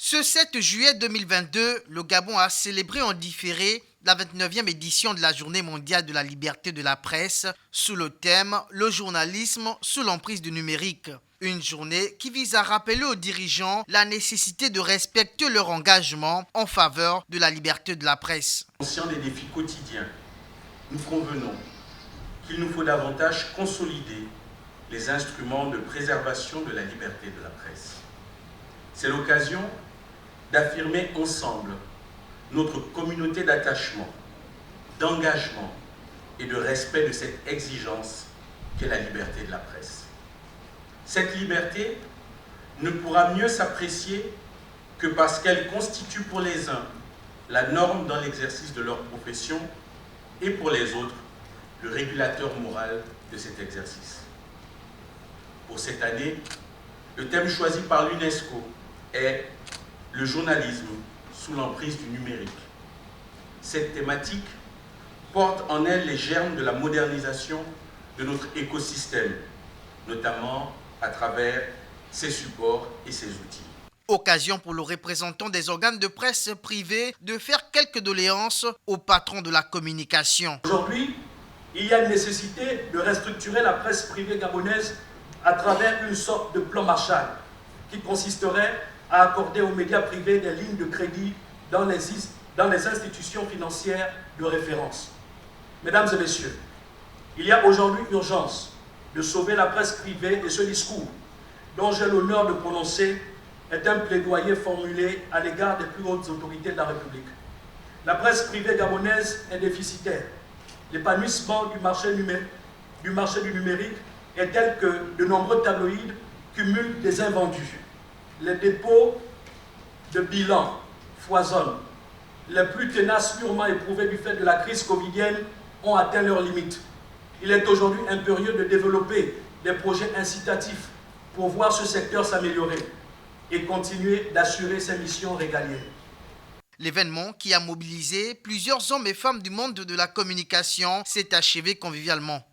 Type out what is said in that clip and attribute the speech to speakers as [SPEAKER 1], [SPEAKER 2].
[SPEAKER 1] Ce 7 juillet 2022, le Gabon a célébré en différé la 29e édition de la Journée mondiale de la liberté de la presse sous le thème « Le journalisme sous l'emprise du numérique ». Une journée qui vise à rappeler aux dirigeants la nécessité de respecter leur engagement en faveur de la liberté de la presse.
[SPEAKER 2] Conscients des défis quotidiens, nous convenons qu'il nous faut davantage consolider les instruments de préservation de la liberté de la presse. C'est l'occasion d'affirmer ensemble notre communauté d'attachement, d'engagement et de respect de cette exigence qu'est la liberté de la presse. Cette liberté ne pourra mieux s'apprécier que parce qu'elle constitue pour les uns la norme dans l'exercice de leur profession et pour les autres le régulateur moral de cet exercice. Pour cette année, le thème choisi par l'UNESCO est le journalisme sous l'emprise du numérique. Cette thématique porte en elle les germes de la modernisation de notre écosystème, notamment à travers ses supports et ses outils.
[SPEAKER 1] Occasion pour le représentant des organes de presse privés de faire quelques doléances au patron de la communication.
[SPEAKER 3] Aujourd'hui, il y a une nécessité de restructurer la presse privée gabonaise à travers une sorte de plan Marshall qui consisterait à accorder aux médias privés des lignes de crédit dans les institutions financières de référence. Mesdames et messieurs, il y a aujourd'hui urgence de sauver la presse privée et ce discours, dont j'ai l'honneur de prononcer, est un plaidoyer formulé à l'égard des plus hautes autorités de la République. La presse privée gabonaise est déficitaire. L'épanouissement du marché du numérique est tel que de nombreux tabloïds cumulent des invendus. Les dépôts de bilan foisonnent. Les plus tenaces, purement éprouvés du fait de la crise covidienne, ont atteint leurs limites. Il est aujourd'hui impérieux de développer des projets incitatifs pour voir ce secteur s'améliorer et continuer d'assurer ses missions régaliennes.
[SPEAKER 1] L'événement, qui a mobilisé plusieurs hommes et femmes du monde de la communication, s'est achevé convivialement.